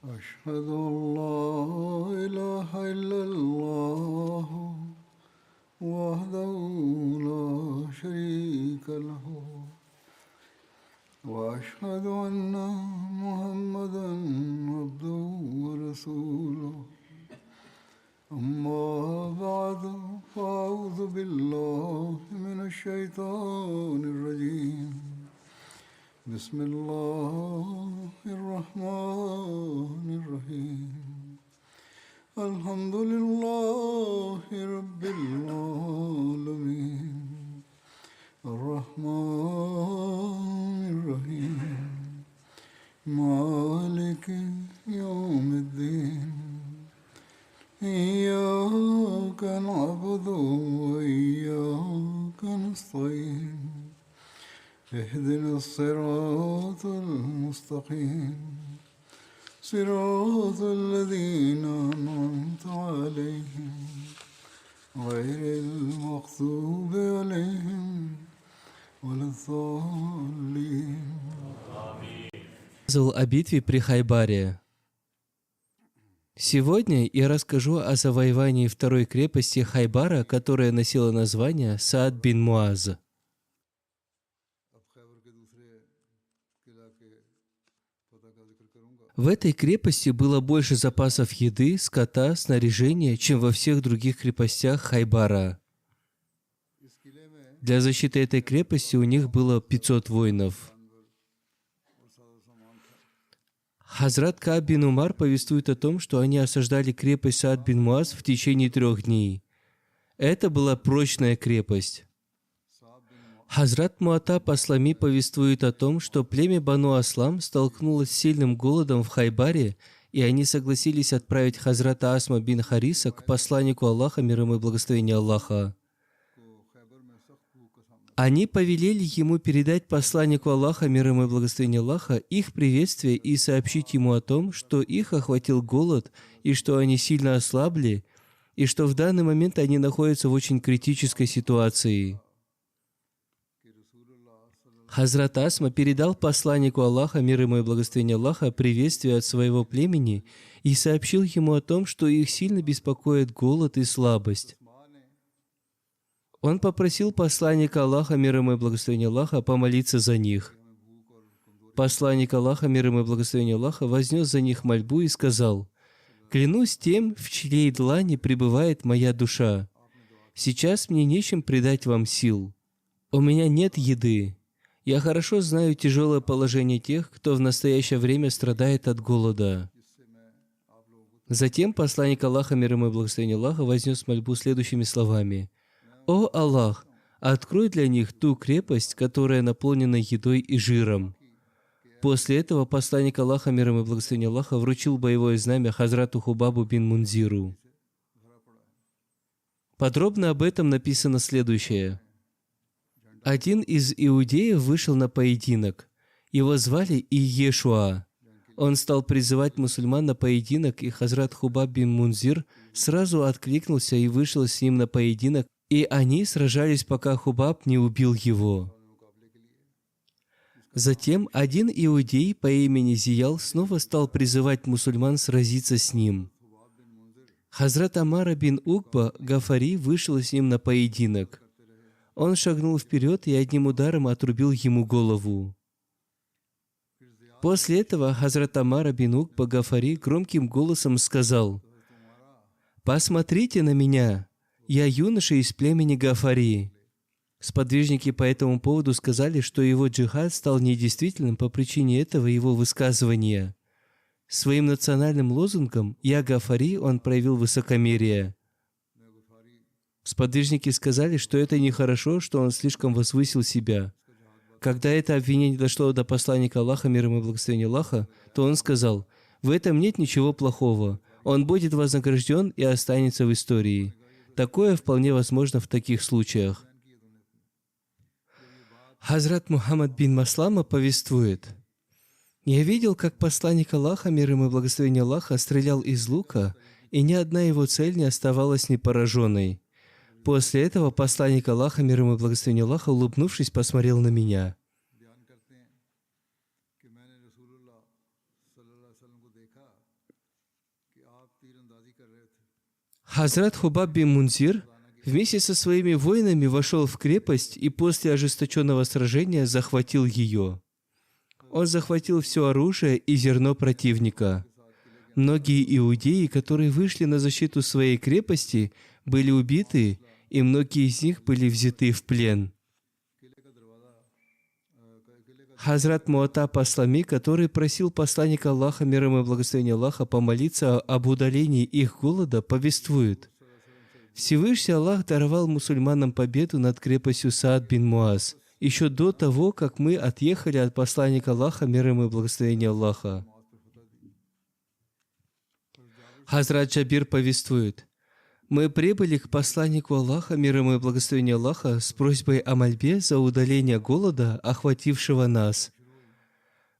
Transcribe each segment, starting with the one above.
أشهد أن لا إله إلا الله وحده لا شريك له وأشهد أن محمدا عبده ورسوله أما بعد فأعوذ بالله من الشيطان الرجيم بسم الله الرحمن الرحيم الحمد لله رب العالمين الرحمن الرحيم مالك يوم الدين إياك نعبد وإياك نستعين اهدنا الصراط المستقيم صراط الذين أنعمت عليهم غير المغضوب عليهم ولا الضالين. О битве при Хайбаре. Сегодня я расскажу о завоевании второй крепости Хайбара, которая носила название Саад бин Муаз. В этой крепости было больше запасов еды, скота, снаряжения, чем во всех других крепостях Хайбара. Для защиты этой крепости у них было 500 воинов. Хазрат Кааб бин Умар повествует о том, что они осаждали крепость Саад бин Муаз в течение 3 дней. Это была прочная крепость. Хазрат Муатаб Аслами повествует о том, что племя Бану Аслам столкнулось с сильным голодом в Хайбаре, и они согласились отправить Хазрата Асма бин Хариса к посланнику Аллаха, мир ему и благословение Аллаха. Они повелели ему передать посланнику Аллаха, мир ему и благословение Аллаха, их приветствие и сообщить ему о том, что их охватил голод, и что они сильно ослабли, и что в данный момент они находятся в очень критической ситуации. Хазрат Асма передал посланнику Аллаха, мир ему и благословение Аллаха, приветствие от своего племени и сообщил ему о том, что их сильно беспокоит голод и слабость. Он попросил посланника Аллаха, мир ему и благословение Аллаха, помолиться за них. Посланник Аллаха, мир ему и благословение Аллаха, вознес за них мольбу и сказал: «Клянусь тем, в чьей длани пребывает моя душа. Сейчас мне нечем придать вам сил. У меня нет еды. Я хорошо знаю тяжелое положение тех, кто в настоящее время страдает от голода». Затем посланник Аллаха, мир ему и благословение Аллаха, вознес мольбу следующими словами: «О Аллах, открой для них ту крепость, которая наполнена едой и жиром». После этого посланник Аллаха, мир ему и благословение Аллаха, вручил боевое знамя Хазрату Хубабу бин Мунзиру. Подробно об этом написано следующее. Один из иудеев вышел на поединок. Его звали Иешуа. Он стал призывать мусульман на поединок, и Хазрат Хубаб бин Мунзир сразу откликнулся и вышел с ним на поединок, и они сражались, пока Хубаб не убил его. Затем один иудей по имени Зиял снова стал призывать мусульман сразиться с ним. Хазрат Амара бин Укба Гафари вышел с ним на поединок. Он шагнул вперед и одним ударом отрубил ему голову. После этого Хазрат Амара бин Укба Гафари громким голосом сказал: «Посмотрите на меня! Я юноша из племени Гафари». Сподвижники по этому поводу сказали, что его джихад стал недействительным по причине этого его высказывания. Своим национальным лозунгом «Я Гафари» он проявил высокомерие. Сподвижники сказали, что это нехорошо, что он слишком возвысил себя. Когда это обвинение дошло до посланника Аллаха, мир ему и благословение Аллаха, то он сказал: «В этом нет ничего плохого. Он будет вознагражден и останется в истории». Такое вполне возможно в таких случаях. Хазрат Мухаммад бин Маслама повествует: «Я видел, как посланник Аллаха, мир ему и благословение Аллаха, стрелял из лука, и ни одна его цель не оставалась непораженной. После этого посланник Аллаха, мир ему и благословение Аллаха, улыбнувшись, посмотрел на меня. Хазрат Хубаб бин Мунзир вместе со своими воинами вошел в крепость и после ожесточенного сражения захватил ее. Он захватил все оружие и зерно противника. Многие иудеи, которые вышли на защиту своей крепости, были убиты, и многие из них были взяты в плен. Хазрат Муата Паслами, который просил посланника Аллаха, мир ему и благословение Аллаха, помолиться об удалении их голода, повествует: Всевышний Аллах даровал мусульманам победу над крепостью Саад бин Муаз еще до того, как мы отъехали от посланника Аллаха, мир ему и благословение Аллаха. Хазрат Джабир повествует: мы прибыли к посланнику Аллаха, мир ему и благословение Аллаха, с просьбой о мольбе за удаление голода, охватившего нас.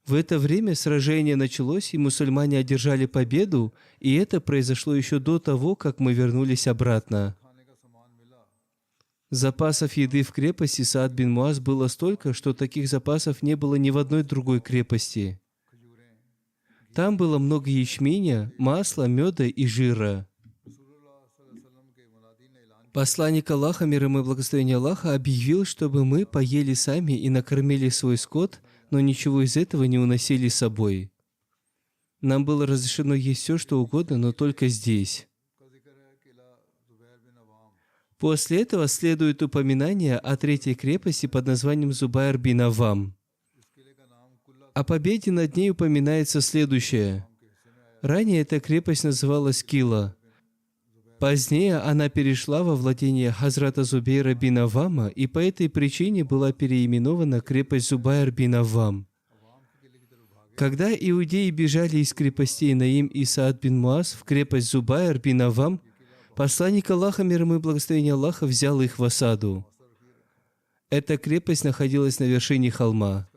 В это время сражение началось, и мусульмане одержали победу, и это произошло еще до того, как мы вернулись обратно. Запасов еды в крепости Саад бин Муаз было столько, что таких запасов не было ни в одной другой крепости. Там было много ячменя, масла, меда и жира. Посланник Аллаха, мир ему и благословение Аллаха, объявил, чтобы мы поели сами и накормили свой скот, но ничего из этого не уносили с собой. Нам было разрешено есть все, что угодно, но только здесь. После этого следует упоминание о третьей крепости под названием Зубайр бин Аввам. О победе над ней упоминается следующее. Ранее эта крепость называлась Кила. Позднее она перешла во владение Хазрата Зубейра бин Аввама, и по этой причине была переименована крепость Зубайр бин Аввам. Когда иудеи бежали из крепостей Наим и Саад бин Муаз в крепость Зубайр бин Аввам, посланник Аллаха, мир ему и благословение Аллаха, взял их в осаду. Эта крепость находилась на вершине холма.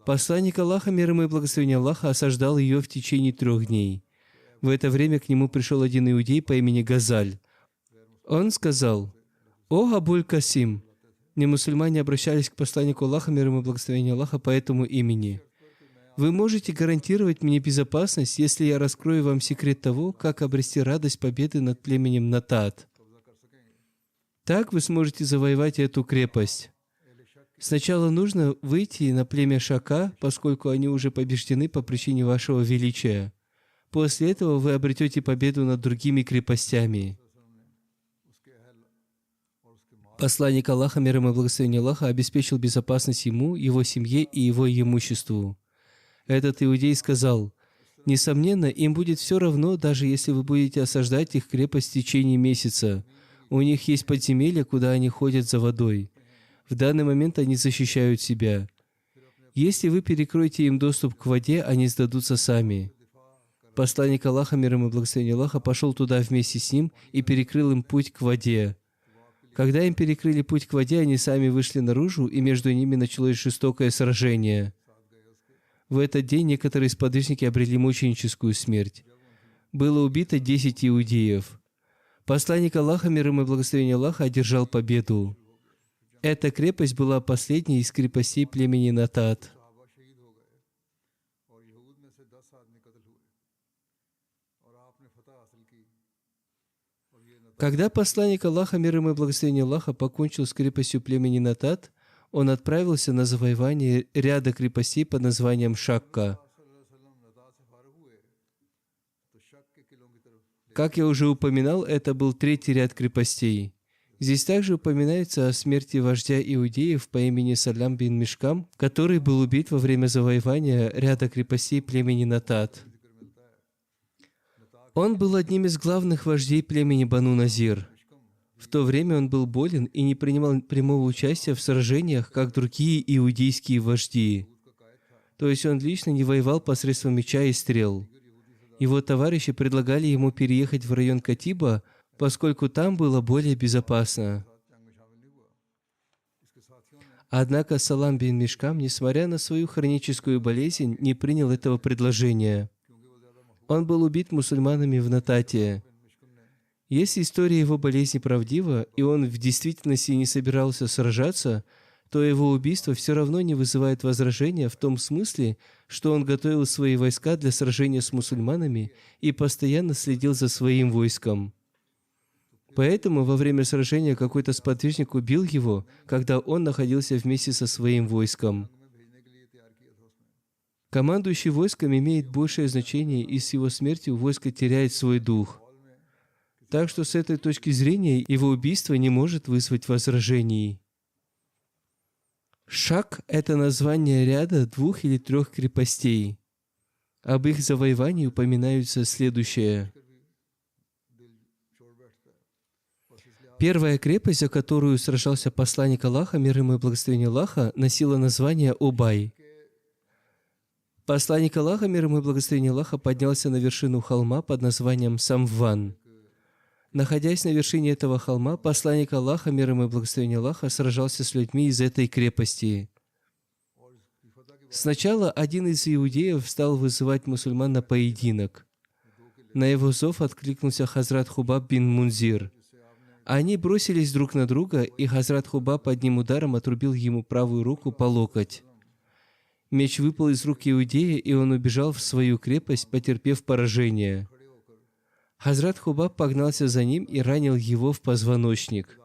Посланник Аллаха, мир ему и благословение Аллаха, осаждал ее в течение 3 дней. В это время к нему пришел один иудей по имени Газаль. Он сказал: «О Абуль Касим!» Немусульмане обращались к посланнику Аллаха, мир ему и благословение Аллаха, по этому имени. «Вы можете гарантировать мне безопасность, если я раскрою вам секрет того, как обрести радость победы над племенем Натат? Так вы сможете завоевать эту крепость. Сначала нужно выйти на племя Шака, поскольку они уже побеждены по причине вашего величия. После этого вы обретете победу над другими крепостями». Посланник Аллаха, мир ему и благословение Аллаха, обеспечил безопасность ему, его семье и его имуществу. Этот иудей сказал: «Несомненно, им будет все равно, даже если вы будете осаждать их крепость в течение месяца. У них есть подземелья, куда они ходят за водой. В данный момент они защищают себя. Если вы перекроете им доступ к воде, они сдадутся сами». Посланник Аллаха, мир ему и благословение Аллаха, пошел туда вместе с ним и перекрыл им путь к воде. Когда им перекрыли путь к воде, они сами вышли наружу, и между ними началось жестокое сражение. В этот день некоторые сподвижники обрели мученическую смерть. Было убито 10 иудеев. Посланник Аллаха, мир ему и благословение Аллаха, одержал победу. Эта крепость была последней из крепостей племени Натат. Когда посланник Аллаха, мир ему и благословение Аллаха, покончил с крепостью племени Натат, он отправился на завоевание ряда крепостей под названием Шакка. Как я уже упоминал, это был 3-й ряд крепостей. Здесь также упоминается о смерти вождя иудеев по имени Салям бин Мишкам, который был убит во время завоевания ряда крепостей племени Натат. Он был одним из главных вождей племени Бану Назир. В то время он был болен и не принимал прямого участия в сражениях, как другие иудейские вожди. То есть он лично не воевал посредством меча и стрел. Его товарищи предлагали ему переехать в район Катиба, поскольку там было более безопасно. Однако Салам бин Мишкам, несмотря на свою хроническую болезнь, не принял этого предложения. Он был убит мусульманами в Натате. Если история его болезни правдива, и он в действительности не собирался сражаться, то его убийство все равно не вызывает возражения в том смысле, что он готовил свои войска для сражения с мусульманами и постоянно следил за своим войском. Поэтому во время сражения какой-то сподвижник убил его, когда он находился вместе со своим войском. Командующий войском имеет большее значение, и с его смертью войско теряет свой дух. Так что с этой точки зрения его убийство не может вызвать возражений. Шак – это название ряда 2 или 3 крепостей. Об их завоевании упоминается следующее. Первая крепость, за которую сражался посланник Аллаха, мир ему и благословение Аллаха, носила название Убай. Посланник Аллаха, мир ему и благословение Аллаха, поднялся на вершину холма под названием Самван. Находясь на вершине этого холма, посланник Аллаха, мир ему и благословение Аллаха, сражался с людьми из этой крепости. Сначала один из иудеев стал вызывать мусульман на поединок. На его зов откликнулся Хазрат Хубаб бин Мунзир. Они бросились друг на друга, и Хазрат Хубаб одним ударом отрубил ему правую руку по локоть. Меч выпал из рук иудея, и он убежал в свою крепость, потерпев поражение. Хазрат Хубаб погнался за ним и ранил его в позвоночник.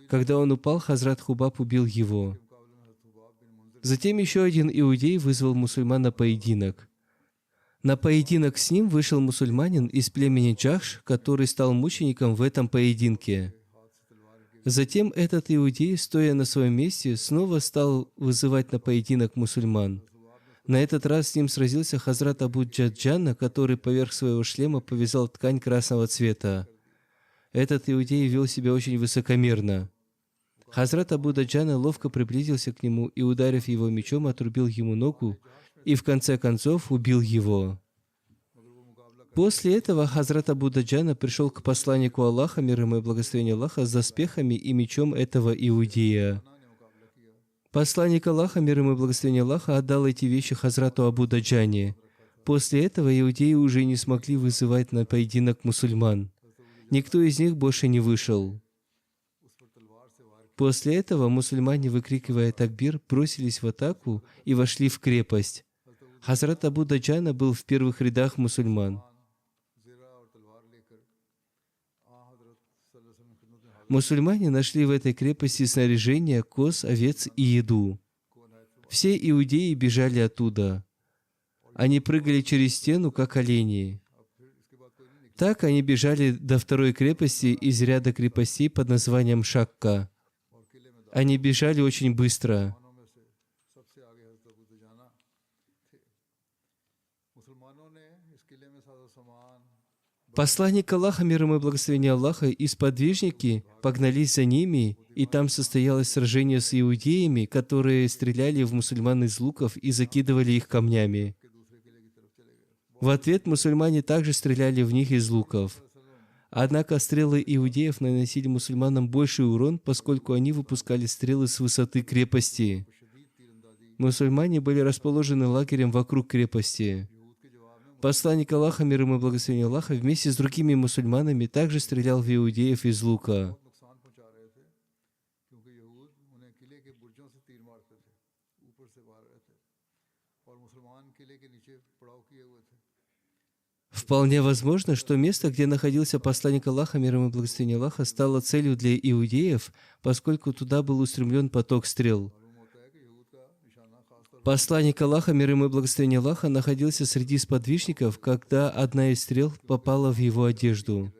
Когда он упал, Хазрат Хубаб убил его. Затем еще один иудей вызвал мусульман на поединок. На поединок с ним вышел мусульманин из племени Джахш, который стал мучеником в этом поединке. Затем этот иудей, стоя на своем месте, снова стал вызывать на поединок мусульман. На этот раз с ним сразился Хазрат Абу Джаджана, который поверх своего шлема повязал ткань красного цвета. Этот иудей вел себя очень высокомерно. Хазрат Абу Даджана ловко приблизился к нему и, ударив его мечом, отрубил ему ногу и в конце концов убил его. После этого Хазрат Абу Даджана пришел к посланнику Аллаха, мир ему и благословение Аллаха, с доспехами и мечом этого иудея. Посланник Аллаха, мир ему и благословение Аллаха, отдал эти вещи Хазрату Абу Даджане. После этого иудеи уже не смогли вызывать на поединок мусульман. Никто из них больше не вышел. После этого мусульмане, выкрикивая такбир, бросились в атаку и вошли в крепость. Хазрат Абу Даджана был в первых рядах мусульман. Мусульмане нашли в этой крепости снаряжение, коз, овец и еду. Все иудеи бежали оттуда. Они прыгали через стену, как олени. Так они бежали до второй крепости из ряда крепостей под названием Шакка. Они бежали очень быстро. Посланник Аллаха, мир ему и благословение Аллаха, и сподвижники погнались за ними, и там состоялось сражение с иудеями, которые стреляли в мусульман из луков и закидывали их камнями. В ответ мусульмане также стреляли в них из луков. Однако стрелы иудеев наносили мусульманам больший урон, поскольку они выпускали стрелы с высоты крепости. Мусульмане были расположены лагерем вокруг крепости. Посланник Аллаха, мир ему и благословение Аллаха, вместе с другими мусульманами также стрелял в иудеев из лука. Вполне возможно, что место, где находился посланник Аллаха, мир ему и благословение Аллаха, стало целью для иудеев, поскольку туда был устремлен поток стрел. Посланник Аллаха, мир ему и благословение Аллаха, находился среди сподвижников, когда одна из стрел попала в его одежду.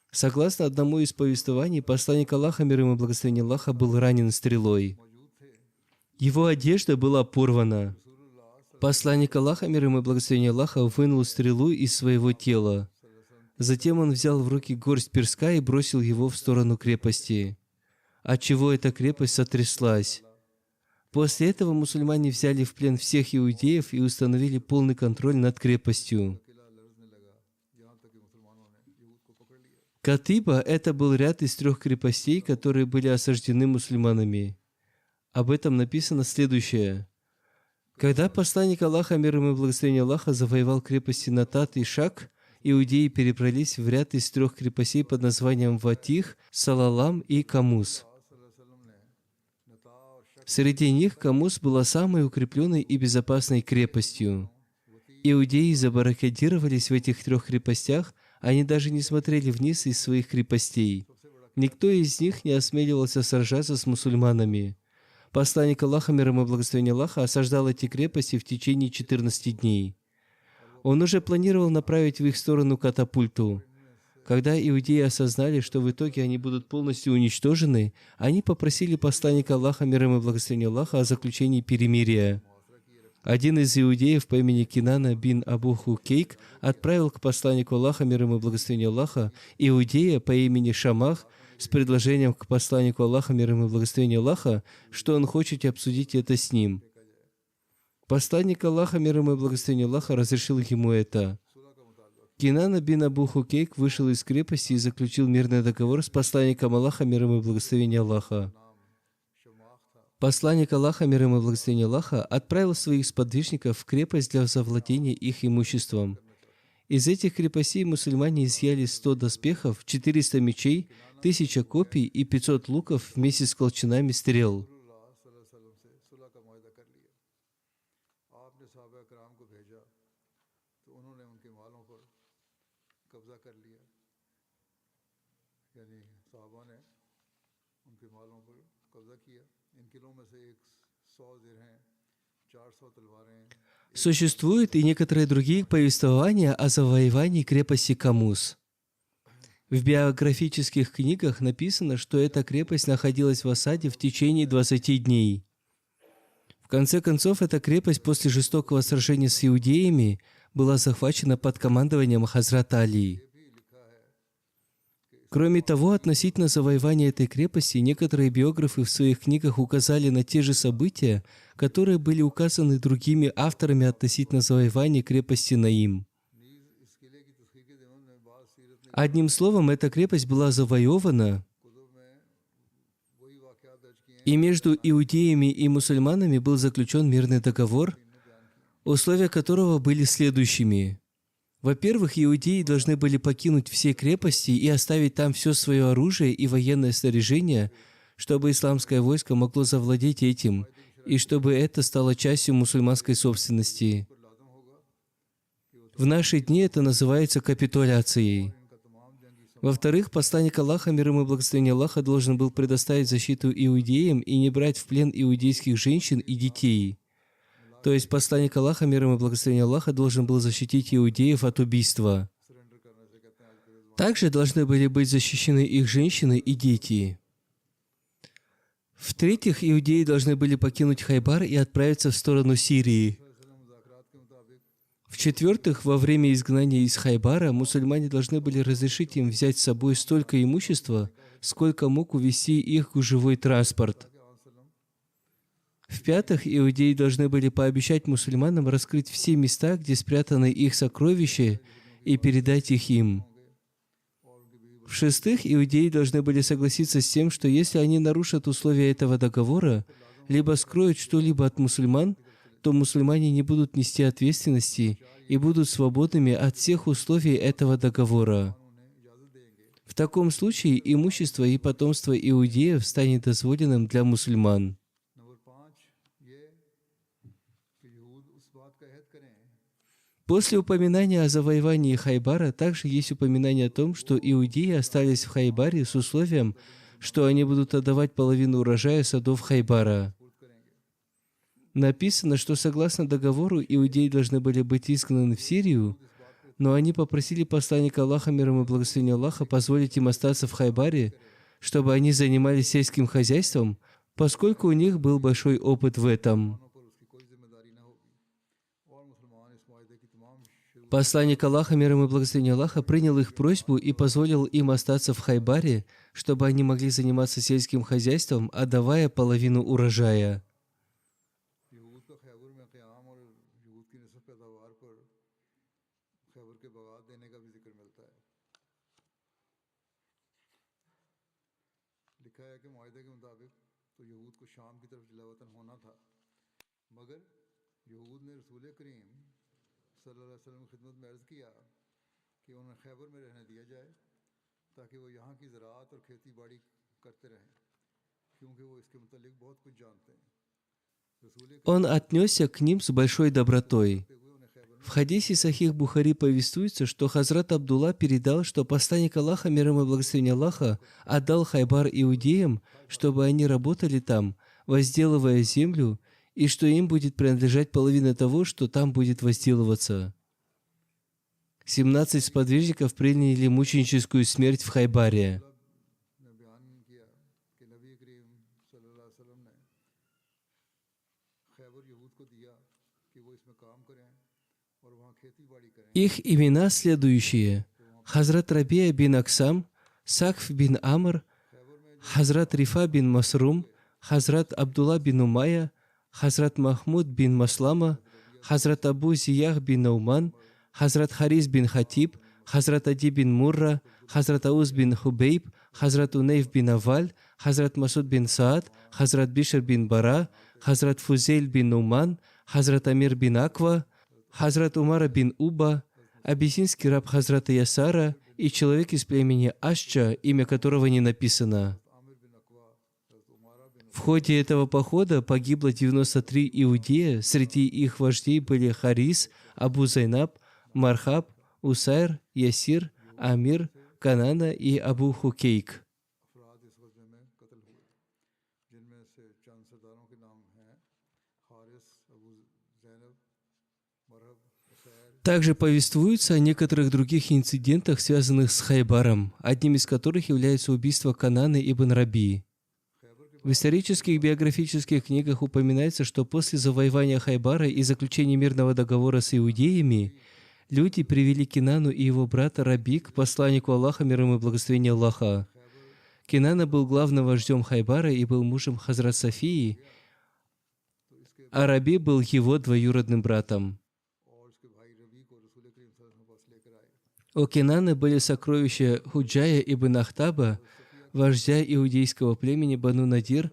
Согласно одному из повествований, посланник Аллаха, мир ему и благословение Аллаха, был ранен стрелой. Его одежда была порвана. Посланник Аллаха, мир ему и благословение Аллаха, вынул стрелу из своего тела. Затем он взял в руки горсть песка и бросил его в сторону крепости, отчего эта крепость сотряслась. После этого мусульмане взяли в плен всех иудеев и установили полный контроль над крепостью. Катиба – это был ряд из 3 крепостей, которые были осаждены мусульманами. Об этом написано следующее. Когда посланник Аллаха, мир ему и благословение Аллаха, завоевал крепости Натат и Шак, иудеи перебрались в ряд из 3 крепостей под названием Ватих, Салалам и Камус. Среди них Камус была самой укрепленной и безопасной крепостью. Иудеи забаррикадировались в этих 3 крепостях, они даже не смотрели вниз из своих крепостей. Никто из них не осмеливался сражаться с мусульманами. Посланник Аллаха, мир ему и благословение Аллаха, осаждал эти крепости в течение 14 дней. Он уже планировал направить в их сторону катапульту. Когда иудеи осознали, что в итоге они будут полностью уничтожены, они попросили посланника Аллаха, мир ему и благословение Аллаха, о заключении перемирия. Один из иудеев по имени Кинана бин Абу Хукейк отправил к посланнику Аллаха, мир ему и благословение Аллаха, иудея по имени Шамах с предложением к посланнику Аллаха, мир ему и благословение Аллаха, что он хочет обсудить это с ним. Посланник Аллаха, мир ему и благословение Аллаха, разрешил ему это. Кинана бин Абу Хукейк вышел из крепости и заключил мирный договор с посланником Аллаха, мир ему и благословение Аллаха. Посланник Аллаха, мир ему и благословение Аллаха, отправил своих сподвижников в крепость для завладения их имуществом. Из этих крепостей мусульмане изъяли 100 доспехов, 400 мечей, 1000 копий и 500 луков вместе с колчанами стрел. Существуют и некоторые другие повествования о завоевании крепости Камус. В биографических книгах написано, что эта крепость находилась в осаде в течение 20 дней. В конце концов, эта крепость после жестокого сражения с иудеями была захвачена под командованием Хазрата Али. Кроме того, относительно завоевания этой крепости, некоторые биографы в своих книгах указали на те же события, которые были указаны другими авторами относительно завоевания крепости Наим. Одним словом, эта крепость была завоевана, и между иудеями и мусульманами был заключен мирный договор, условия которого были следующими. Во-первых, иудеи должны были покинуть все крепости и оставить там все свое оружие и военное снаряжение, чтобы исламское войско могло завладеть этим, и чтобы это стало частью мусульманской собственности. В наши дни это называется капитуляцией. Во-вторых, посланник Аллаха, мир ему и благословение Аллаха, должен был предоставить защиту иудеям и не брать в плен иудейских женщин и детей. То есть посланник Аллаха, мир ему и благословение Аллаха, должен был защитить иудеев от убийства. Также должны были быть защищены их женщины и дети. В-третьих, иудеи должны были покинуть Хайбар и отправиться в сторону Сирии. В-четвертых, во время изгнания из Хайбара мусульмане должны были разрешить им взять с собой столько имущества, сколько мог увезти их гужевой транспорт. В-пятых, иудеи должны были пообещать мусульманам раскрыть все места, где спрятаны их сокровища, и передать их им. В-шестых, иудеи должны были согласиться с тем, что если они нарушат условия этого договора, либо скроют что-либо от мусульман, то мусульмане не будут нести ответственности и будут свободными от всех условий этого договора. В таком случае имущество и потомство иудеев станет дозволенным для мусульман. После упоминания о завоевании Хайбара также есть упоминание о том, что иудеи остались в Хайбаре с условием, что они будут отдавать половину урожая садов Хайбара. Написано, что согласно договору иудеи должны были быть изгнаны в Сирию, но они попросили посланника Аллаха, мир ему и благословение Аллаха, позволить им остаться в Хайбаре, чтобы они занимались сельским хозяйством, поскольку у них был большой опыт в этом. Посланник Аллаха, мир ему и благословение Аллаха, принял их просьбу и позволил им остаться в Хайбаре, чтобы они могли заниматься сельским хозяйством, отдавая половину урожая. कि उन्हें खैबर में रहने दिया जाए ताकि वो यहाँ की ज़राअत और खेती बाड़ी करते रहें क्योंकि वो इसके मुतालिक बहुत कुछ जानते हैं Он отнесся к ним с большой добротой. В хадисе Сахих Бухари повествуется, что Хазрат Абдулла передал, что посланник Аллаха, мир ему и благословение Аллаха, отдал Хайбар иудеям, чтобы они работали там, возделывая землю, и что им будет принадлежать половина того, что там будет возделываться. 17 сподвижников приняли мученическую смерть в Хайбаре. Их имена следующие: Хазрат Рабия бин Аксам, Сакф бин Амр, Хазрат Рифа бин Масрум, Хазрат Абдулла бин Умайя, Хазрат Махмуд бин Маслама, Хазрат Абу Зиях бин Науман, Хазрат Харис бин Хатиб, Хазрат Ади бин Мурра, Хазрат Ауз бин Хубейб, Хазрат Унейф бин Аваль, Хазрат Масуд бин Саад, Хазрат Бишр бин Бара, Хазрат Фузейль бин Нуман, Хазрат Амир бин Аква, Хазрат Умара бин Уба, абиссинский раб Хазрата Ясара и человек из племени Ашча, имя которого не написано. В ходе этого похода погибло 93 иудея, среди их вождей были Харис, Абу Зайнаб, Мархаб, Усайр, Ясир, Амир, Канана и Абу Хукейк. Также повествуется о некоторых других инцидентах, связанных с Хайбаром, одним из которых является убийство Кананы ибн Раби. В исторических биографических книгах упоминается, что после завоевания Хайбара и заключения мирного договора с иудеями, люди привели Кинану и его брата Раби к посланнику Аллаха, мир ему и благословение Аллаха. Кинана был главным вождем Хайбара и был мужем Хазрат Софии, а Раби был его двоюродным братом. У Кинаны были сокровища Худжая ибн Ахтаба, вождя иудейского племени Бану Надир,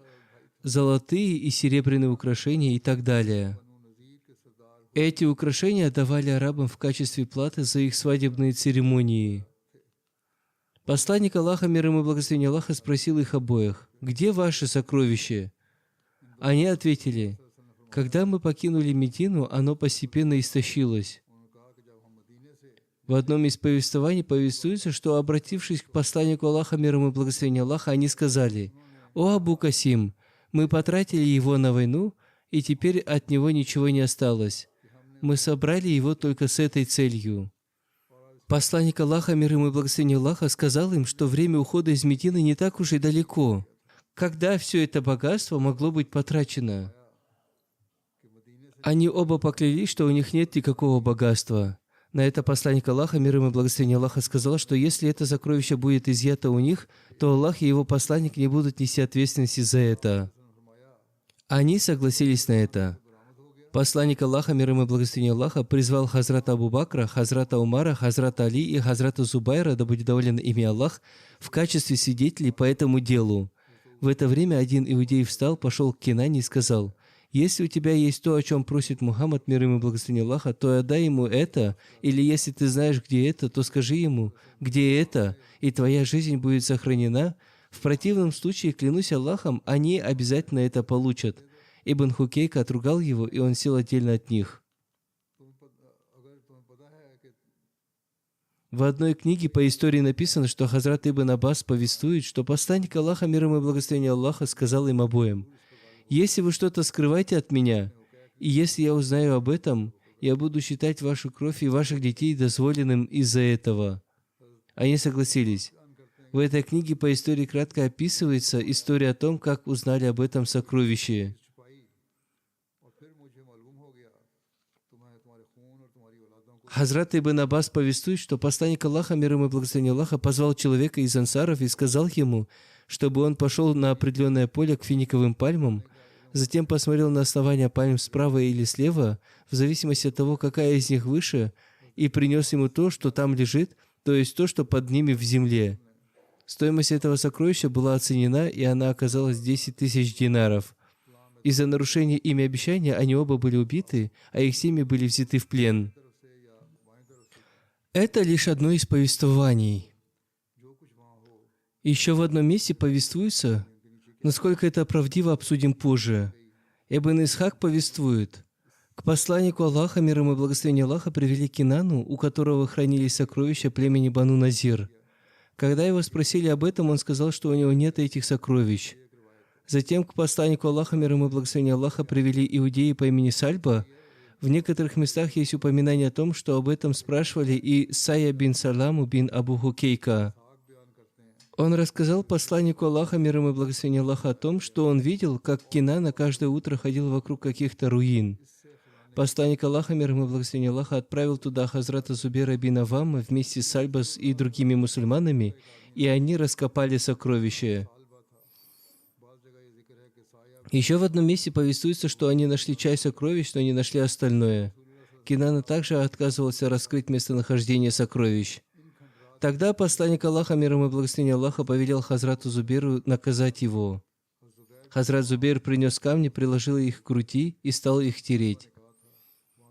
золотые и серебряные украшения и так далее. Эти украшения давали арабам в качестве платы за их свадебные церемонии. Посланник Аллаха, мир ему и благословение Аллаха, спросил их обоих: «Где ваши сокровища?» Они ответили: «Когда мы покинули Медину, оно постепенно истощилось». В одном из повествований повествуется, что, обратившись к посланнику Аллаха, мир ему и благословение Аллаха, они сказали: «О Абу Касим, мы потратили его на войну, и теперь от него ничего не осталось. Мы собрали его только с этой целью». Посланник Аллаха, мир ему и благословение Аллаха, сказал им, что время ухода из Медины не так уж и далеко. Когда все это богатство могло быть потрачено? Они оба поклялись, что у них нет никакого богатства. На это посланник Аллаха, мир ему и благословение Аллаха, сказал, что если это сокровище будет изъято у них, то Аллах и его посланник не будут нести ответственности за это. Они согласились на это. Посланник Аллаха, мир ему и благословение Аллаха, призвал Хазрата Абу Бакра, Хазрата Умара, Хазрата Али и Хазрата Зубайра, да будет доволен ими Аллах, в качестве свидетелей по этому делу. В это время один иудей встал, пошел к Кинане и сказал: «Если у тебя есть то, о чем просит Мухаммад, мир ему и благословение Аллаха, то отдай ему это, или если ты знаешь, где это, то скажи ему, где это, и твоя жизнь будет сохранена. В противном случае, клянусь Аллахом, они обязательно это получат». Ибн Хукейк отругал его, и он сел отдельно от них. В одной книге по истории написано, что Хазрат Ибн Аббас повествует, что посланник Аллаха, мир ему и благословение Аллаха, сказал им обоим: «Если вы что-то скрываете от меня, и если я узнаю об этом, я буду считать вашу кровь и ваших детей дозволенным из-за этого». Они согласились. В этой книге по истории кратко описывается история о том, как узнали об этом сокровище. Хазрат Ибн Аббас повествует, что посланник Аллаха, мир ему и благословение Аллаха, позвал человека из ансаров и сказал ему, чтобы он пошел на определенное поле к финиковым пальмам, затем посмотрел на основание пальм справа или слева, в зависимости от того, какая из них выше, и принес ему то, что там лежит, то есть то, что под ними в земле. Стоимость этого сокровища была оценена, и она оказалась 10 000 динаров. Из-за нарушения ими обещания они оба были убиты, а их семьи были взяты в плен. Это лишь одно из повествований. Еще в одном месте повествуется, насколько это правдиво, обсудим позже. Ибн Исхак повествует: к посланнику Аллаха, мир ему и благословение Аллаха, привели Кинану, у которого хранились сокровища племени Бану Назир. Когда его спросили об этом, он сказал, что у него нет этих сокровищ. Затем к посланнику Аллаха, мир ему и благословение Аллаха, привели иудеи по имени Сальба. В некоторых местах есть упоминание о том, что об этом спрашивали и Сая бин Саламу бин Абу Хукейка. Он рассказал посланнику Аллаха, мир ему и благословение Аллаха, о том, что он видел, как Кинана каждое утро ходил вокруг каких-то руин. Посланник Аллаха, мир ему и благословение Аллаха, отправил туда Хазрата Зубейра бин Аввама вместе с Сальбас и другими мусульманами, и они раскопали сокровища. Еще в одном месте повествуется, что они нашли часть сокровищ, но не нашли остальное. Кинана также отказывался раскрыть местонахождение сокровищ. Тогда посланник Аллаха, мир ему и благословение Аллаха, повелел Хазрату Зубейру наказать его. Хазрат Зубейр принес камни, приложил их к груди и стал их тереть.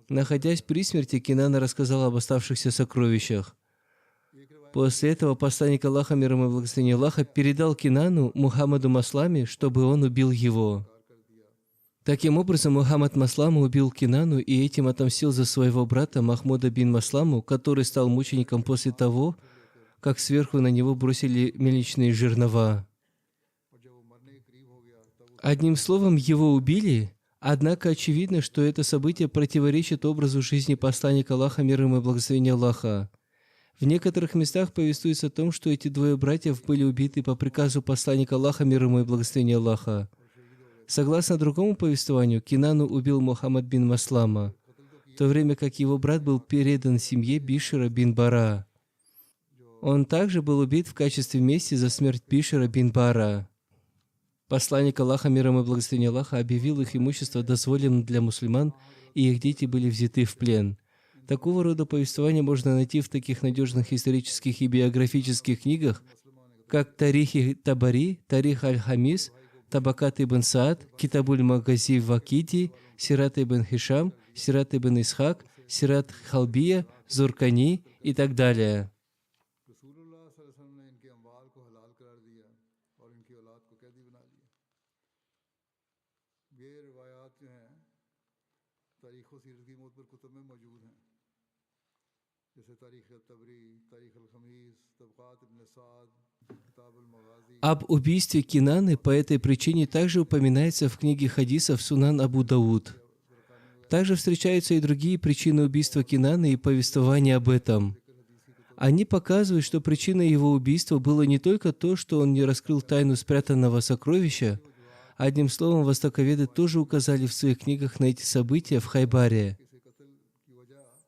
Находясь при смерти, Кинана рассказал об оставшихся сокровищах. После этого посланник Аллаха, мир ему и благословение Аллаха, передал Кинану Мухаммаду Масламе, чтобы он убил его. Таким образом, Мухаммад Маслама убил Кинану и этим отомстил за своего брата Махмуда бин Масламу, который стал мучеником после того, как сверху на него бросили мельничные жернова. Одним словом, его убили, однако очевидно, что это событие противоречит образу жизни посланника Аллаха, мир ему и благословение Аллаха. В некоторых местах повествуется о том, что эти двое братьев были убиты по приказу посланника Аллаха, мир ему и благословение Аллаха. Согласно другому повествованию, Кинану убил Мухаммад бин Маслама, в то время как его брат был передан семье Бишра бин Бара. Он также был убит в качестве мести за смерть Бишра бин Бара. Посланник Аллаха, мир ему и благословение Аллаха, объявил их имущество дозволенным для мусульман, и их дети были взяты в плен. Такого рода повествования можно найти в таких надежных исторических и биографических книгах, как Тарихи Табари, Тарих Аль-Хамис, Табакат ибн Саад, Китабуль Магази Вакиди, Сират ибн Хишам, Сират ибн Исхак, Сират Халбия, Зуркани и так далее. Об убийстве Кинаны по этой причине также упоминается в книге хадисов Сунан Абу Дауд. Также встречаются и другие причины убийства Кинаны и повествования об этом. Они показывают, что причиной его убийства было не только то, что он не раскрыл тайну спрятанного сокровища. Одним словом, востоковеды тоже указали в своих книгах на эти события в Хайбаре.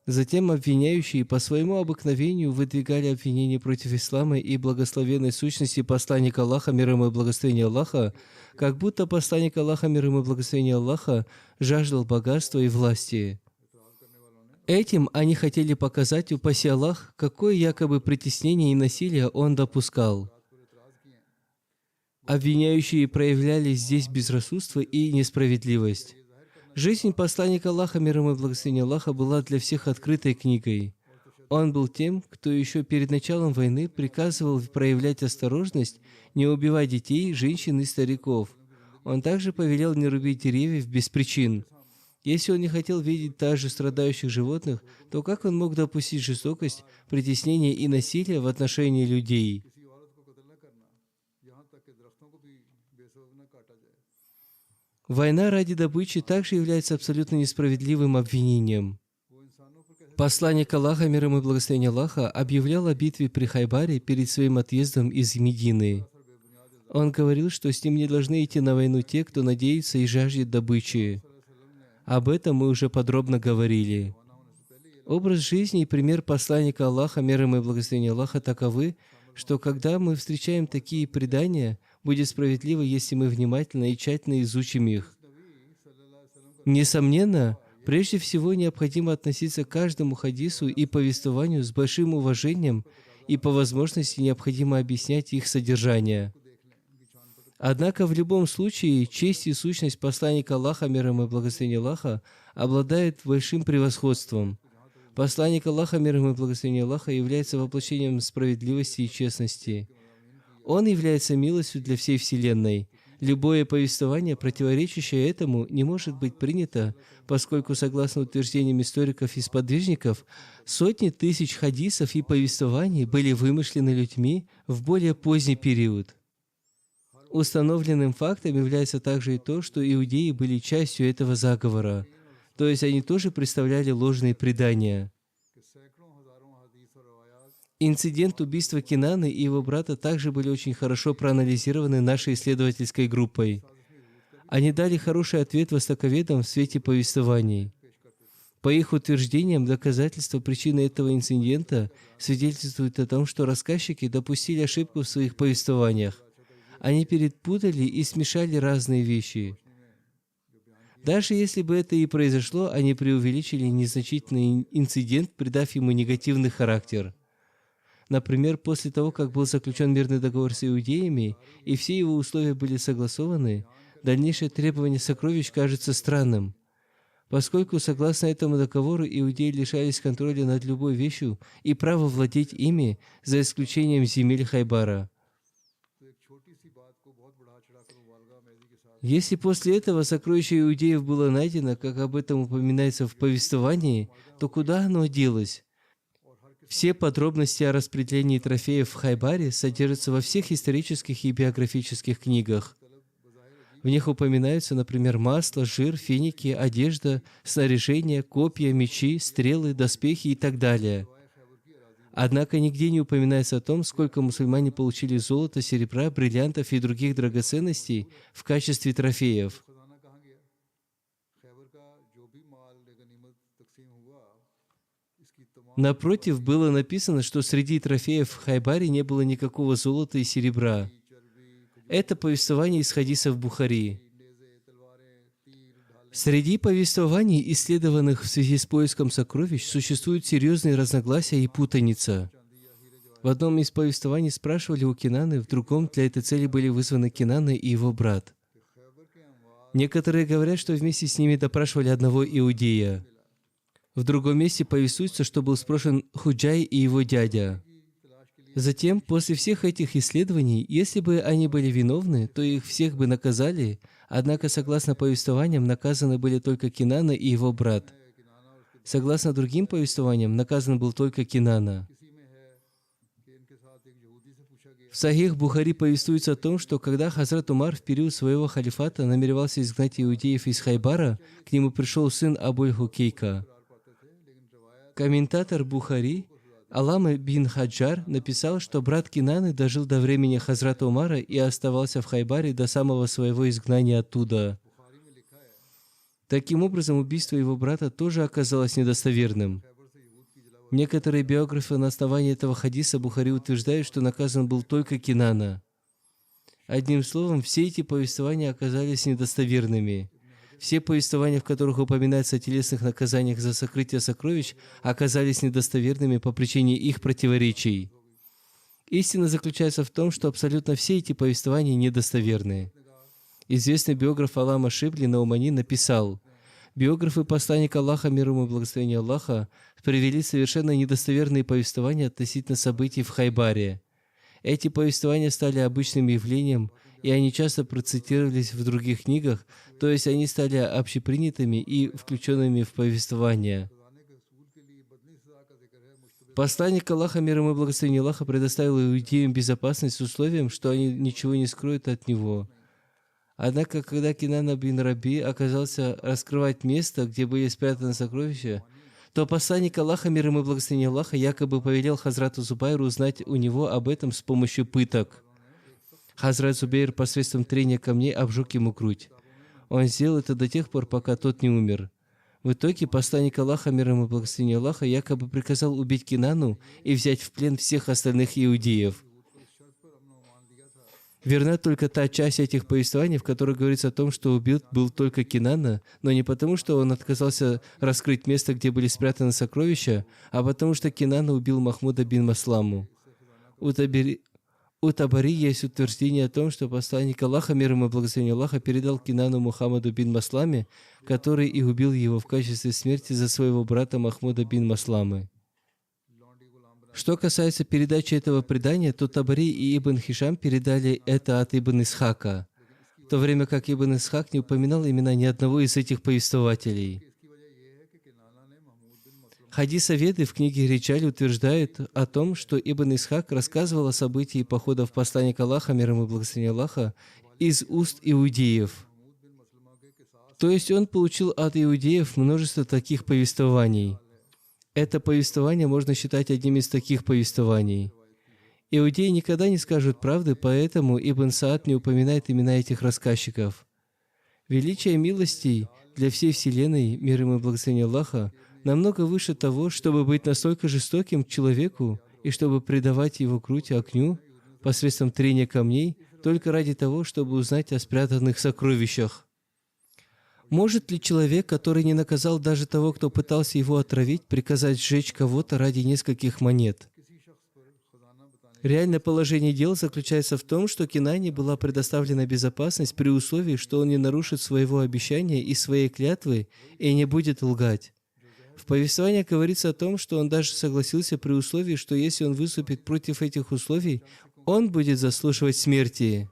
Затем обвиняющие по своему обыкновению выдвигали обвинения против ислама и благословенной сущности посланника Аллаха, мир ему и благословение Аллаха, как будто посланник Аллаха, мир ему и благословение Аллаха, жаждал богатства и власти. Этим они хотели показать, упаси Аллах, какое якобы притеснение и насилие он допускал. Обвиняющие проявляли здесь безрассудство и несправедливость. Жизнь посланника Аллаха, мир ему и благословение Аллаха, была для всех открытой книгой. Он был тем, кто еще перед началом войны приказывал проявлять осторожность, не убивать детей, женщин и стариков. Он также повелел не рубить деревьев без причин. Если он не хотел видеть также страдающих животных, то как он мог допустить жестокость, притеснение и насилие в отношении людей? Война ради добычи также является абсолютно несправедливым обвинением. Посланник Аллаха, мир ему и благословение Аллаха, объявлял о битве при Хайбаре перед своим отъездом из Медины. Он говорил, что с ним не должны идти на войну те, кто надеется и жаждет добычи. Об этом мы уже подробно говорили. Образ жизни и пример посланника Аллаха, мир ему и благословение Аллаха, таковы, что когда мы встречаем такие предания, будет справедливо, если мы внимательно и тщательно изучим их. Несомненно, прежде всего необходимо относиться к каждому хадису и повествованию с большим уважением, и по возможности необходимо объяснять их содержание. Однако в любом случае честь и сущность посланника Аллаха, мир ему и благословение Аллаха, обладает большим превосходством. Посланник Аллаха, мир ему и благословение Аллаха, является воплощением справедливости и честности. Он является милостью для всей Вселенной. Любое повествование, противоречащее этому, не может быть принято, поскольку, согласно утверждениям историков и сподвижников, сотни тысяч хадисов и повествований были вымышлены людьми в более поздний период. Установленным фактом является также и то, что иудеи были частью этого заговора, то есть они тоже представляли ложные предания. Инцидент убийства Кинаны и его брата также были очень хорошо проанализированы нашей исследовательской группой. Они дали хороший ответ востоковедам в свете повествований. По их утверждениям, доказательства причины этого инцидента свидетельствуют о том, что рассказчики допустили ошибку в своих повествованиях. Они перепутали и смешали разные вещи. Даже если бы это и произошло, они преувеличили незначительный инцидент, придав ему негативный характер. Например, после того, как был заключен мирный договор с иудеями, и все его условия были согласованы, дальнейшее требование сокровищ кажется странным, поскольку, согласно этому договору, иудеи лишались контроля над любой вещью и права владеть ими, за исключением земель Хайбара. Если после этого сокровище иудеев было найдено, как об этом упоминается в повествовании, то куда оно делось? Все подробности о распределении трофеев в Хайбаре содержатся во всех исторических и биографических книгах. В них упоминаются, например, масло, жир, финики, одежда, снаряжение, копья, мечи, стрелы, доспехи и так далее. Однако нигде не упоминается о том, сколько мусульмане получили золота, серебра, бриллиантов и других драгоценностей в качестве трофеев. Напротив, было написано, что среди трофеев в Хайбаре не было никакого золота и серебра. Это повествование из хадисов Бухари. Среди повествований, исследованных в связи с поиском сокровищ, существуют серьезные разногласия и путаница. В одном из повествований спрашивали у Кинаны, в другом для этой цели были вызваны Кинана и его брат. Некоторые говорят, что вместе с ними допрашивали одного иудея. В другом месте повествуется, что был спрошен Худжай и его дядя. Затем, после всех этих исследований, если бы они были виновны, то их всех бы наказали, однако, согласно повествованиям, наказаны были только Кинана и его брат. Согласно другим повествованиям, наказан был только Кинана. В Сахих Бухари повествуется о том, что когда Хазрат Умар в период своего халифата намеревался изгнать иудеев из Хайбара, к нему пришел сын Абуль-Хукейка. Комментатор Бухари Алама бин Хаджар написал, что брат Кинаны дожил до времени Хазрата Умара и оставался в Хайбаре до самого своего изгнания оттуда. Таким образом, убийство его брата тоже оказалось недостоверным. Некоторые биографы на основании этого хадиса Бухари утверждают, что наказан был только Кинана. Одним словом, все эти повествования оказались недостоверными. Все повествования, в которых упоминается о телесных наказаниях за сокрытие сокровищ, оказались недостоверными по причине их противоречий. Истина заключается в том, что абсолютно все эти повествования недостоверны. Известный биограф Алама Шибли Наумани написал: биографы посланника Аллаха, мир ему и благословение Аллаха, привели совершенно недостоверные повествования относительно событий в Хайбаре. Эти повествования стали обычным явлением, и они часто процитировались в других книгах, то есть они стали общепринятыми и включенными в повествование. Посланник Аллаха, мир ему и благословение Аллаха, предоставил иудеям безопасность с условием, что они ничего не скроют от него. Однако, когда Кинана бин Раби оказался раскрывать место, где были спрятаны сокровища, то посланник Аллаха, мир ему и благословение Аллаха, якобы повелел Хазрату Зубайру узнать у него об этом с помощью пыток. Хазрат Зубейр посредством трения камней обжег ему грудь. Он сделал это до тех пор, пока тот не умер. В итоге посланник Аллаха, мир ему и благословение Аллаха, якобы приказал убить Кинану и взять в плен всех остальных иудеев. Верна только та часть этих повествований, в которой говорится о том, что убит был только Кинана, но не потому, что он отказался раскрыть место, где были спрятаны сокровища, а потому что Кинана убил Махмуда бин Масламу. У Табари есть утверждение о том, что посланник Аллаха, мир ему и благословение Аллаха, передал Кинану Мухаммаду бин Масламе, который и убил его в качестве смерти за своего брата Махмуда бин Масламы. Что касается передачи этого предания, то Табари и Ибн Хишам передали это от Ибн Исхака. в то время как Ибн Исхак не упоминал имена ни одного из этих повествователей. Хадисоведы в книге Риджаль утверждают о том, что Ибн Исхак рассказывал о событии походов посланника Аллаха, мир ему и благословения Аллаха, из уст иудеев. То есть он получил от иудеев множество таких повествований. Это повествование можно считать одним из таких повествований. Иудеи никогда не скажут правды, поэтому Ибн Саад не упоминает имена этих рассказчиков. Величие милостей для всей Вселенной, мир ему и благословения Аллаха, намного выше того, чтобы быть настолько жестоким к человеку и чтобы предавать его грудь огню посредством трения камней, только ради того, чтобы узнать о спрятанных сокровищах. Может ли человек, который не наказал даже того, кто пытался его отравить, приказать сжечь кого-то ради нескольких монет? Реальное положение дел заключается в том, что Кинане была предоставлена безопасность при условии, что он не нарушит своего обещания и своей клятвы и не будет лгать. В повествованиях говорится о том, что он даже согласился при условии, что если он выступит против этих условий, он будет заслуживать смерти.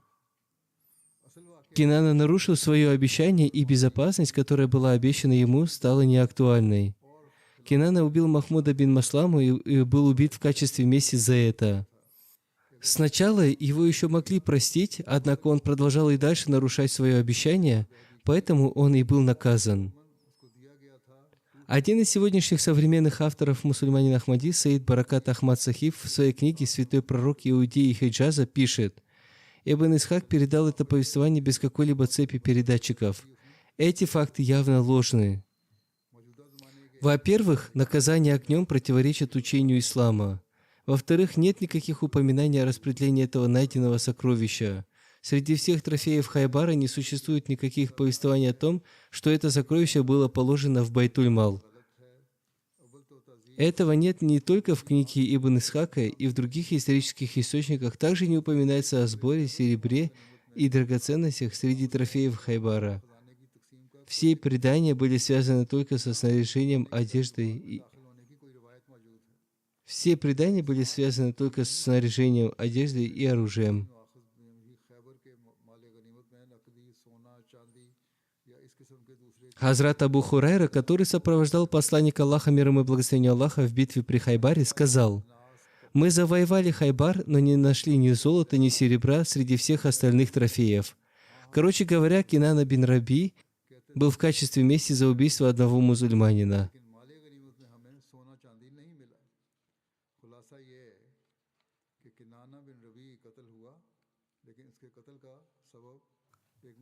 Кинана нарушил свое обещание, и безопасность, которая была обещана ему, стала неактуальной. Кинана убил Махмуда бин Масламу и был убит в качестве мести за это. Сначала его еще могли простить, однако он продолжал и дальше нарушать свое обещание, поэтому он и был наказан. Один из сегодняшних современных авторов мусульманин Ахмади, Саид Баракат Ахмад Сахиб, в своей книге «Святой пророк Иудеи и Хиджаза» пишет: Ибн Исхак передал это повествование без какой-либо цепи передатчиков. Эти факты явно ложны. Во-первых, наказание огнем противоречит учению ислама. Во-вторых, нет никаких упоминаний о распределении этого найденного сокровища. Среди всех трофеев Хайбара не существует никаких повествований о том, что это сокровище было положено в Байтуль-Мал. Этого нет не только в книге Ибн Исхака, и в других исторических источниках также не упоминается о сборе, серебре и драгоценностях среди трофеев Хайбара. Все предания были связаны только со снаряжением, одеждой и оружием. Хазрат Абу Хурайра, который сопровождал посланника Аллаха, мир ему и благословения Аллаха, в битве при Хайбаре, сказал: «Мы завоевали Хайбар, но не нашли ни золота, ни серебра среди всех остальных трофеев». Короче говоря, Кинана бин Раби был в качестве мести за убийство одного мусульманина.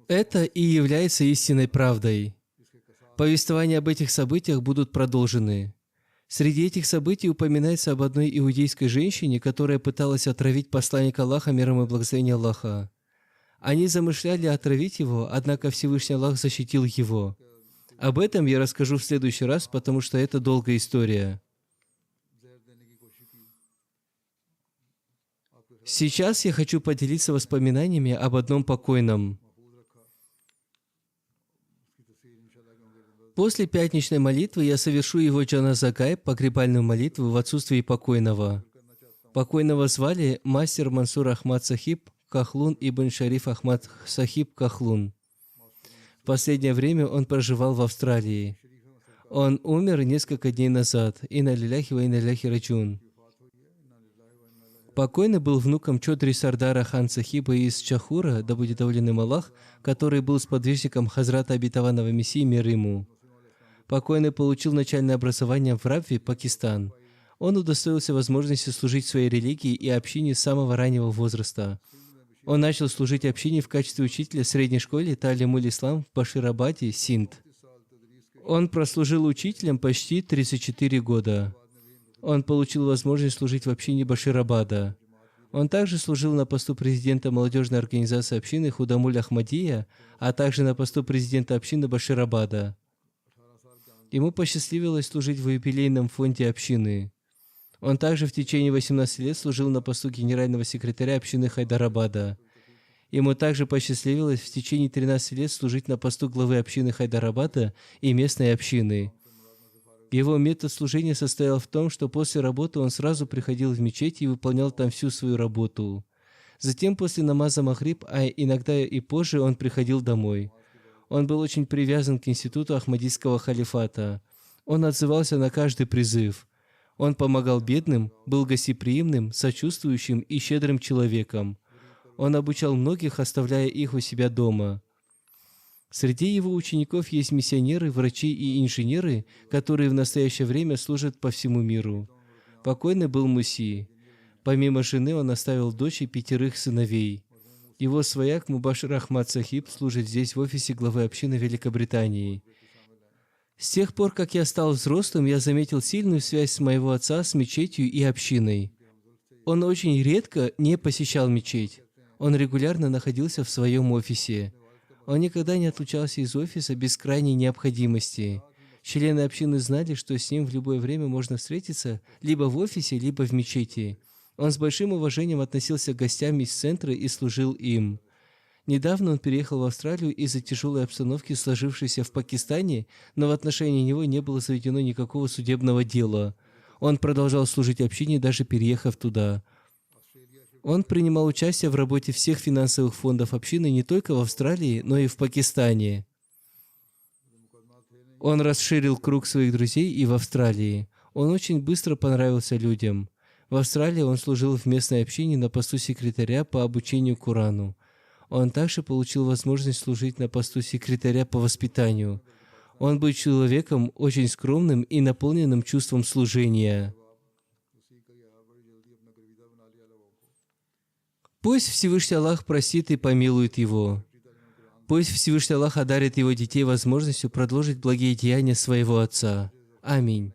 Это и является истинной правдой. Повествования об этих событиях будут продолжены. Среди этих событий упоминается об одной иудейской женщине, которая пыталась отравить посланника Аллаха, мир ему и благословения Аллаха. Они замышляли отравить его, однако Всевышний Аллах защитил его. Об этом я расскажу в следующий раз, потому что это долгая история. Сейчас я хочу поделиться воспоминаниями об одном покойном. После пятничной молитвы я совершу его джаназа гайб, погребальную молитву, в отсутствии покойного. Покойного звали мастер Мансур Ахмад Сахиб Кахлун ибн Шариф Ахмад Сахиб Кахлун. В последнее время он проживал в Австралии. Он умер несколько дней назад. Инна лиляхи ва инна иляйхи раджиун. Покойный был внуком Чодри Сардара хан Сахиба из Чахура, да будет доволен им Аллах, который был сподвижником Хазрата обетованного Мессии, мир ему. Покойный получил начальное образование в Равви, Пакистан. Он удостоился возможности служить своей религии и общине с самого раннего возраста. Он начал служить общине в качестве учителя в средней школе Талимуль-Ислам в Баширабаде, Синд. Он прослужил учителем почти 34 года. Он получил возможность служить в общине Баширабада. Он также служил на посту президента молодежной организации общины Худамуль Ахмадия, а также на посту президента общины Баширабада. Ему посчастливилось служить в юбилейном фонде общины. Он также в течение 18 лет служил на посту генерального секретаря общины Хайдарабада. Ему также посчастливилось в течение 13 лет служить на посту главы общины Хайдарабада и местной общины. Его метод служения состоял в том, что после работы он сразу приходил в мечеть и выполнял там всю свою работу. Затем после намаза Магриб, а иногда и позже, он приходил домой. Он был очень привязан к институту Ахмадийского халифата. Он отзывался на каждый призыв. Он помогал бедным, был гостеприимным, сочувствующим и щедрым человеком. Он обучал многих, оставляя их у себя дома. Среди его учеников есть миссионеры, врачи и инженеры, которые в настоящее время служат по всему миру. Покойный был Муси. Помимо жены он оставил дочь и 5 сыновей. Его свояк Мубашир Ахмад Сахиб служит здесь в офисе главы общины Великобритании. С тех пор, как я стал взрослым, я заметил сильную связь моего отца с мечетью и общиной. Он очень редко не посещал мечеть. Он регулярно находился в своем офисе. Он никогда не отлучался из офиса без крайней необходимости. Члены общины знали, что с ним в любое время можно встретиться либо в офисе, либо в мечети. Он с большим уважением относился к гостям из центра и служил им. Недавно он переехал в Австралию из-за тяжелой обстановки, сложившейся в Пакистане, но в отношении него не было заведено никакого судебного дела. Он продолжал служить общине, даже переехав туда. Он принимал участие в работе всех финансовых фондов общины не только в Австралии, но и в Пакистане. Он расширил круг своих друзей и в Австралии. Он очень быстро понравился людям. В Австралии он служил в местной общине на посту секретаря по обучению Корану. Он также получил возможность служить на посту секретаря по воспитанию. Он был человеком очень скромным и наполненным чувством служения. Пусть Всевышний Аллах простит и помилует его. Пусть Всевышний Аллах одарит его детей возможностью продолжить благие деяния своего отца. Аминь.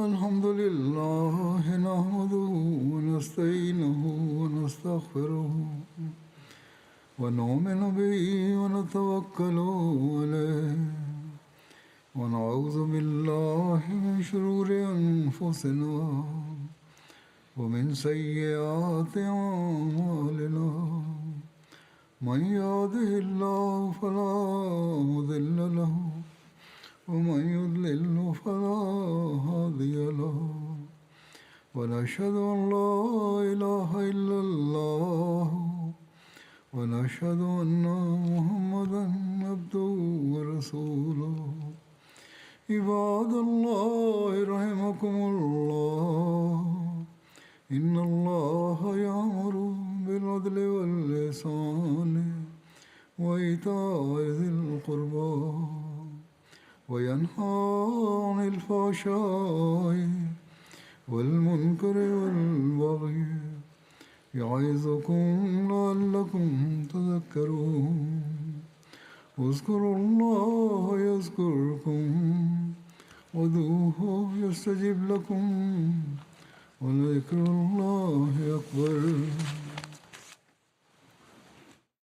الحمد لله نحمده ونستعينه ونستغفره ونؤمن به ونتوكل عليه ونعوذ بالله من شرور أنفسنا ومن سيئات أعمالنا من يهده الله فلا مضل له ومن يضلل فلا هادي له ونشهد أن لا إله إلا الله ونشهد أن محمدا عبده ورسوله عباد الله رحمكم الله إن الله يأمر بالعدل والإحسان وإيتاء ذي القربى وينهى عن الفحشاء والمنكر والبغي يعظكم لعلكم تذكرون اذكروا الله يذكركم ودعوه يستجب لكم ولذكر الله أكبر